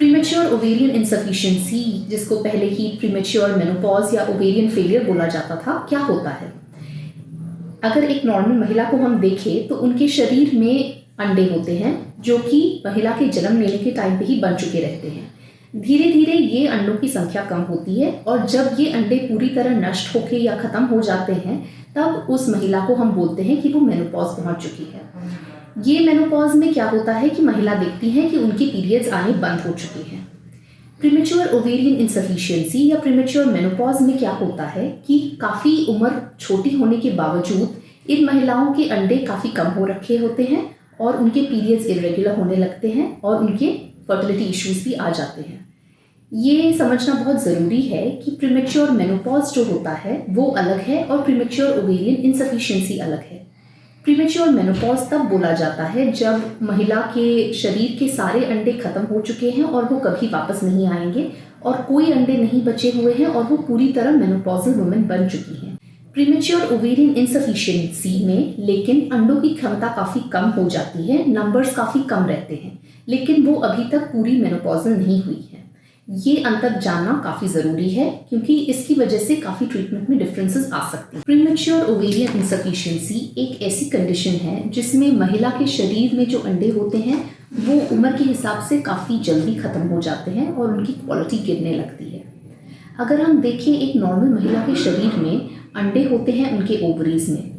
Premature ovarian insufficiency, जिसको पहले ही premature menopause या ओवेरियन फेलियर बोला जाता था, क्या होता है? अगर एक नॉर्मल महिला को हम देखें तो उनके शरीर में अंडे होते हैं जो कि महिला के जन्म लेने के टाइम पे ही बन चुके रहते हैं। धीरे धीरे ये अंडों की संख्या कम होती है और जब ये अंडे पूरी तरह नष्ट होके या ख़त्म हो जाते हैं तब उस महिला को हम बोलते हैं कि वो मेनोपॉज पहुंच चुकी है। ये मेनोपॉज में क्या होता है कि महिला देखती है कि उनकी पीरियड्स आने बंद हो चुकी हैं। प्रीमेच्योर ओवेरियन इनसफिशिएंसी या प्रीमेच्योर मेनोपॉज में क्या होता है कि काफ़ी उम्र छोटी होने के बावजूद इन महिलाओं के अंडे काफ़ी कम हो रखे होते हैं और उनके पीरियड्स इरेगुलर होने लगते हैं और उनके फर्टिलिटी इश्यूज भी आ जाते हैं। ये समझना बहुत ज़रूरी है कि प्रीमेच्योर मेनोपॉज जो होता है वो अलग है और प्रीमेच्योर ओवेरियन इनसफिशिएंसी अलग है। प्रीमेच्योर मेनोपॉज तब बोला जाता है जब महिला के शरीर के सारे अंडे खत्म हो चुके हैं और वो कभी वापस नहीं आएंगे और कोई अंडे नहीं बचे हुए हैं और वो पूरी तरह मेनोपॉजल वुमेन बन चुकी हैं। प्रीमेच्योर ओवेरियन इनसफिशिएंसी में लेकिन अंडों की क्षमता काफ़ी कम हो जाती है, नंबर्स काफ़ी कम रहते हैं, लेकिन वो अभी तक पूरी मेनोपॉजल नहीं हुई है। ये अंतर जानना काफ़ी ज़रूरी है क्योंकि इसकी वजह से काफ़ी ट्रीटमेंट में डिफरेंसेस आ सकते हैं। प्रीमेच्योर ओवेरियन इनसफिशिएंसी एक ऐसी कंडीशन है जिसमें महिला के शरीर में जो अंडे होते हैं वो उम्र के हिसाब से काफ़ी जल्दी ख़त्म हो जाते हैं और उनकी क्वालिटी गिरने लगती है। अगर हम देखें एक नॉर्मल महिला के शरीर में अंडे होते हैं उनके ओवरीज में।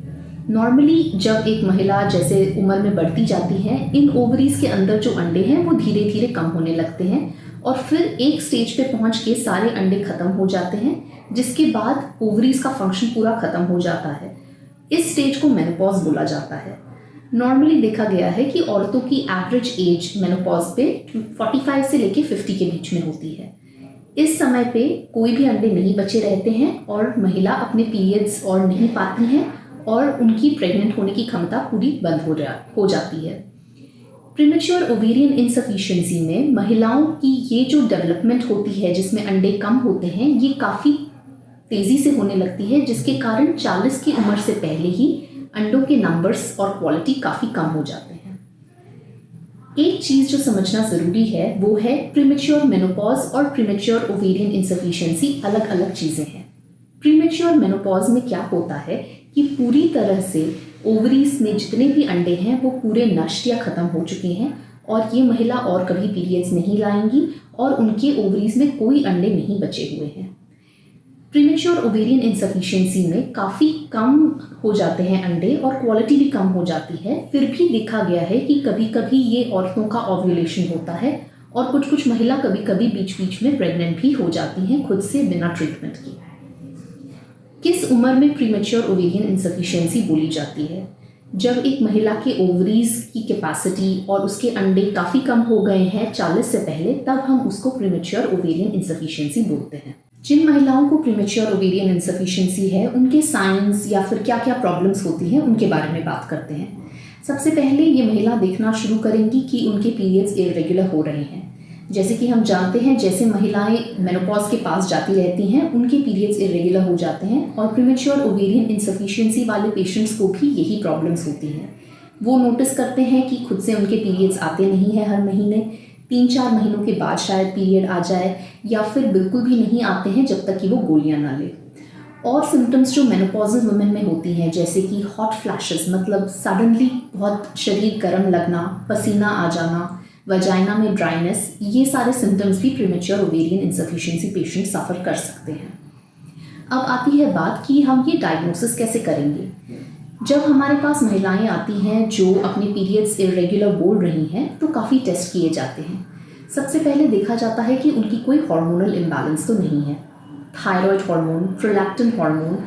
नॉर्मली जब एक महिला जैसे उम्र में बढ़ती जाती है इन ओवरीज के अंदर जो अंडे हैं वो धीरे धीरे कम होने लगते हैं और फिर एक स्टेज पे पहुंच के सारे अंडे खत्म हो जाते हैं, जिसके बाद ओवरीज का फंक्शन पूरा खत्म हो जाता है। इस स्टेज को मेनोपॉज बोला जाता है। नॉर्मली देखा गया है कि औरतों की एवरेज एज मेनोपॉज पे 45 से लेके 50 के बीच में होती है। इस समय पे कोई भी अंडे नहीं बचे रहते हैं और महिला अपने पीरियड्स और नहीं पाती हैं और उनकी प्रेग्नेंट होने की क्षमता पूरी बंद हो जाती है। प्रीमेच्योर ओवेरियन इनसफिशिएंसी में महिलाओं की ये जो डेवलपमेंट होती है जिसमें अंडे कम होते हैं ये काफ़ी तेज़ी से होने लगती है, जिसके कारण 40 की उम्र से पहले ही अंडों के नंबर्स और क्वालिटी काफ़ी कम हो जाते हैं। एक चीज़ जो समझना ज़रूरी है वो है प्रीमेच्योर मेनोपॉज और प्रीमेच्योर ओवेरियन इनसफिशिएंसी अलग अलग चीज़ें हैं। प्रीमेच्योर मेनोपॉज में क्या होता है कि पूरी तरह से ओवरीज में जितने भी अंडे हैं वो पूरे नष्ट या ख़त्म हो चुके हैं और ये महिला और कभी पीरियड्स नहीं लाएंगी और उनके ओवरीज में कोई अंडे नहीं बचे हुए हैं। प्रीमेच्योर ओवेरियन इनसफिशिएंसी में काफ़ी कम हो जाते हैं अंडे और क्वालिटी भी कम हो जाती है। फिर भी देखा गया है कि कभी कभी ये औरतों का ओव्यूलेशन होता है और कुछ कुछ महिला कभी कभी बीच बीच में प्रेग्नेंट भी हो जाती हैं खुद से बिना ट्रीटमेंट के। किस उम्र में प्रीमेच्योर ओवेरियन इनसफिशिएंसी बोली जाती है? जब एक महिला के ओवरीज की कैपेसिटी और उसके अंडे काफ़ी कम हो गए हैं 40 से पहले, तब हम उसको प्रीमेच्योर ओवेरियन इनसफिशिएंसी बोलते हैं। जिन महिलाओं को प्रीमेच्योर ओवेरियन इनसफिशिएंसी है उनके साइंस या फिर क्या क्या प्रॉब्लम्स होती हैं उनके बारे में बात करते हैं। सबसे पहले ये महिला देखना शुरू करेंगी कि उनके पीरियड्स इरेगुलर हो रहे हैं। जैसे कि हम जानते हैं जैसे महिलाएं मेनोपॉज के पास जाती रहती हैं उनके पीरियड्स इरेगुलर हो जाते हैं और प्रीमेच्योर ओवेरियन इनसफिशिएंसी वाले पेशेंट्स को भी यही प्रॉब्लम्स होती हैं। वो नोटिस करते हैं कि खुद से उनके पीरियड्स आते नहीं हैं हर महीने, 3-4 महीनों के बाद शायद पीरियड आ जाए या फिर बिल्कुल भी नहीं आते हैं जब तक कि वो गोलियां ना ले। और सिम्टम्स जो मेनोपॉजल वुमेन में होती हैं जैसे कि हॉट फ्लैशेस, मतलब सडनली बहुत शरीर गर्म लगना, पसीना आ जाना, वजाइना में ड्राइनेस, ये सारे सिम्टम्स भी प्रीमेच्योर ओवेरियन इनसफिशिएंसी पेशेंट सफ़र कर सकते हैं। अब आती है बात कि हम ये डायग्नोसिस कैसे करेंगे। जब हमारे पास महिलाएं आती हैं जो अपने पीरियड्स इरेगुलर बोल रही हैं तो काफ़ी टेस्ट किए जाते हैं। सबसे पहले देखा जाता है कि उनकी कोई हार्मोनल इम्बैलेंस तो नहीं है। Thyroid hormone, prolactin hormone,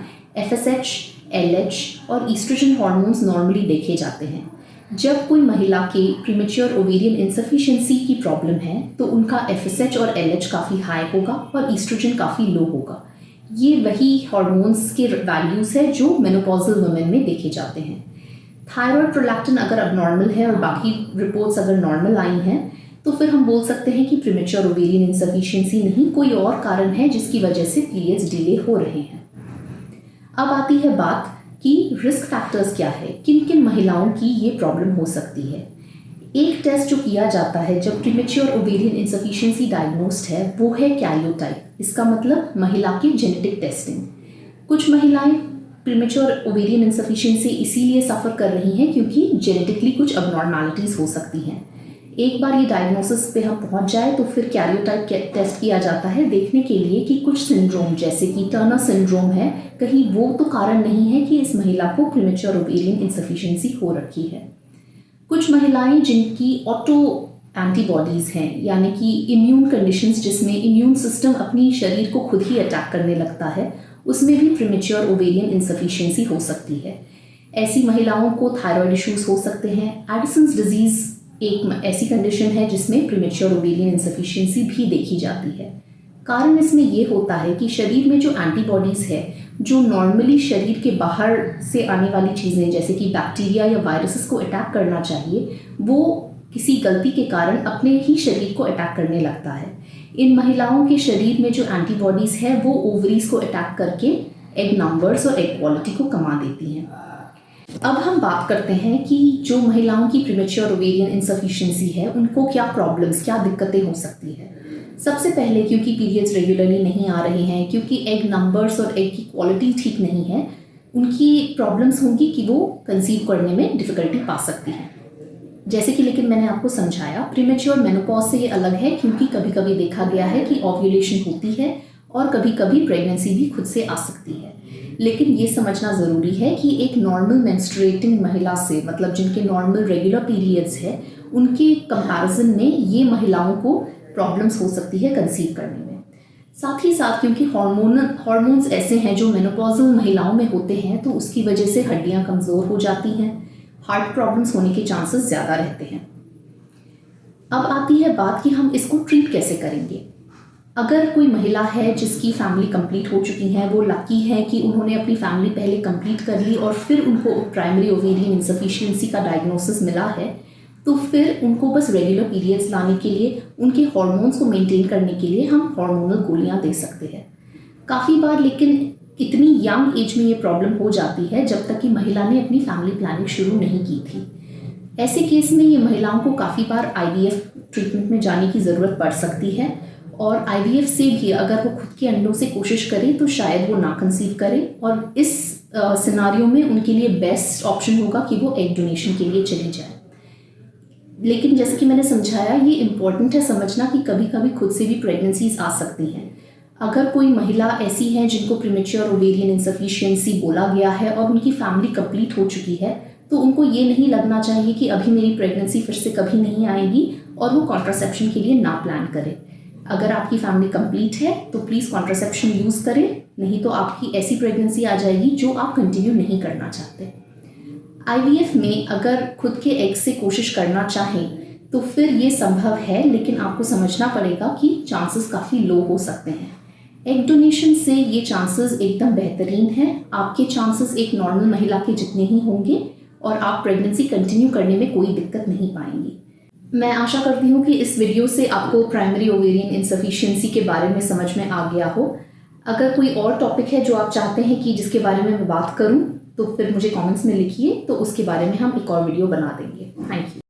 FSH, LH और ईस्ट्रोजन हार्मोन्स नॉर्मली देखे जाते हैं। जब कोई महिला के प्रीमेच्योर ओवेरियन इनसफिशिएंसी की प्रॉब्लम है तो उनका FSH और LH काफ़ी हाई होगा और ईस्ट्रोजन काफ़ी लो होगा। ये वही हार्मोन्स के वैल्यूज़ है जो मेनोपॉजल वुमेन में देखे जाते हैं। थायराइड, प्रोलैक्टिन अगर अब नॉर्मल है और बाकी रिपोर्ट्स अगर नॉर्मल आई हैं तो फिर हम बोल सकते हैं कि प्रीमेच्योर ओवेरियन इनसफिशिएंसी नहीं, कोई और कारण है जिसकी वजह से पीरियड्स डिले हो रहे हैं। अब आती है बात कि रिस्क फैक्टर्स क्या है, किन किन महिलाओं की ये प्रॉब्लम हो सकती है। एक टेस्ट जो किया जाता है जब प्रीमेच्योर ओवेरियन इंसफिशिएंसी डायग्नोस्ड है वो है कैरियोटाइप। इसका मतलब महिला की जेनेटिक टेस्टिंग। कुछ महिलाएं प्रीमेच्योर ओवेरियन इंसफिशिएंसी इसीलिए सफ़र कर रही हैं क्योंकि जेनेटिकली कुछ अबनॉर्मैलिटीज़ हो सकती हैं। एक बार ये डायग्नोसिस पे हम पहुंच जाए तो फिर कैरियोटाइप टेस्ट किया जाता है देखने के लिए कि कुछ सिंड्रोम जैसे कि टर्नर सिंड्रोम है, कहीं वो तो कारण नहीं है कि इस महिला को प्रीमेच्योर ओवेरियन इंसफिशिएंसी हो रखी है। कुछ महिलाएं जिनकी ऑटो एंटीबॉडीज़ हैं, यानी कि इम्यून कंडीशंस जिसमें इम्यून सिस्टम अपनी शरीर को खुद ही अटैक करने लगता है, उसमें भी प्रीमेच्योर ओवेरियन इंसफिशिएंसी हो सकती है। ऐसी महिलाओं को थायराइड इश्यूज हो सकते हैं। एडिसन्स डिजीज़ एक ऐसी कंडीशन है जिसमें प्रीमेच्योर ओवेरियन इंसफिशिएंसी भी देखी जाती है। कारण इसमें ये होता है कि शरीर में जो एंटीबॉडीज़ है, जो नॉर्मली शरीर के बाहर से आने वाली चीज़ें जैसे कि बैक्टीरिया या वायरसेस को अटैक करना चाहिए, वो किसी गलती के कारण अपने ही शरीर को अटैक करने लगता है। इन महिलाओं के शरीर में जो एंटीबॉडीज़ है वो ओवरीज को अटैक करके एग नंबर्स और एग क्वालिटी को कमा देती हैं। अब हम बात करते हैं कि जो महिलाओं की प्रीमेच्योर ओवेरियन इंसफिशिएंसी है उनको क्या प्रॉब्लम्स, क्या दिक्कतें हो सकती है। सबसे पहले क्योंकि पीरियड्स रेगुलरली नहीं आ रहे हैं, क्योंकि एग नंबर्स और एग की क्वालिटी ठीक नहीं है, उनकी प्रॉब्लम्स होंगी कि वो कंसीव करने में डिफ़िकल्टी पा सकती हैं। जैसे कि लेकिन मैंने आपको समझाया, प्रीमेच्योर मेनोपॉज से ये अलग है क्योंकि कभी कभी देखा गया है कि ओव्यूलेशन होती है और कभी कभी प्रेगनेंसी भी खुद से आ सकती है। लेकिन ये समझना ज़रूरी है कि एक नॉर्मल मेंस्ट्रुएटिंग महिला से, मतलब जिनके नॉर्मल रेगुलर पीरियड्स है, उनके कंपैरिजन में ये महिलाओं को प्रॉब्लम्स हो सकती है कंसीव करने में। साथ ही साथ क्योंकि हार्मोन्स ऐसे हैं जो मेनोपॉजल महिलाओं में होते हैं, तो उसकी वजह से हड्डियाँ कमज़ोर हो जाती हैं, हार्ट प्रॉब्लम्स होने के चांसेस ज़्यादा रहते हैं। अब आती है बात कि हम इसको ट्रीट कैसे करेंगे। अगर कोई महिला है जिसकी फैमिली कंप्लीट हो चुकी है, वो लकी है कि उन्होंने अपनी फैमिली पहले कंप्लीट कर ली और फिर उनको प्राइमरी ओवेरियन इंसफिशिएंसी का डायग्नोसिस मिला है, तो फिर उनको बस रेगुलर पीरियड्स लाने के लिए, उनके हार्मोन्स को मेंटेन करने के लिए हम हार्मोनल गोलियां दे सकते हैं। काफ़ी बार लेकिन इतनी यंग एज में ये प्रॉब्लम हो जाती है जब तक कि महिला ने अपनी फैमिली प्लानिंग शुरू नहीं की थी। ऐसे केस में ये महिलाओं को काफ़ी बार IVF ट्रीटमेंट में जाने की ज़रूरत पड़ सकती है, और IVF से भी अगर वो खुद के अंडों से कोशिश करें तो शायद वो ना कंसीव करें, और इस सिनारियो में उनके लिए बेस्ट ऑप्शन होगा कि वो एग डोनेशन के लिए चले जाए। लेकिन जैसे कि मैंने समझाया, ये इम्पॉर्टेंट है समझना कि कभी कभी खुद से भी प्रेगनेंसीज आ सकती हैं। अगर कोई महिला ऐसी है जिनको प्रीमेच्योर ओवेरियन इंसफिशिएंसी बोला गया है और उनकी फैमिली कंप्लीट हो चुकी है, तो उनको ये नहीं लगना चाहिए कि अभी मेरी प्रेगनेंसी फिर से कभी नहीं आएगी और वो कॉन्ट्रासेप्शन के लिए ना प्लान करें। अगर आपकी फैमिली कंप्लीट है तो प्लीज़ कॉन्ट्रासेप्शन यूज़ करें, नहीं तो आपकी ऐसी प्रेगनेंसी आ जाएगी जो आप कंटिन्यू नहीं करना चाहते। IVF में अगर खुद के एग से कोशिश करना चाहें तो फिर ये संभव है, लेकिन आपको समझना पड़ेगा कि चांसेस काफ़ी लो हो सकते हैं। एग डोनेशन से ये चांसेस एकदम बेहतरीन हैं। आपके चांसेस एक नॉर्मल महिला के जितने ही होंगे और आप प्रेगनेंसी कंटिन्यू करने में कोई दिक्कत नहीं पाएंगी। मैं आशा करती हूँ कि इस वीडियो से आपको प्राइमरी ओवेरियन इंसफिशिएंसी के बारे में समझ में आ गया हो। अगर कोई और टॉपिक है जो आप चाहते हैं कि जिसके बारे में मैं बात करूँ, तो फिर मुझे कमेंट्स में लिखिए, तो उसके बारे में हम एक और वीडियो बना देंगे। Thank you.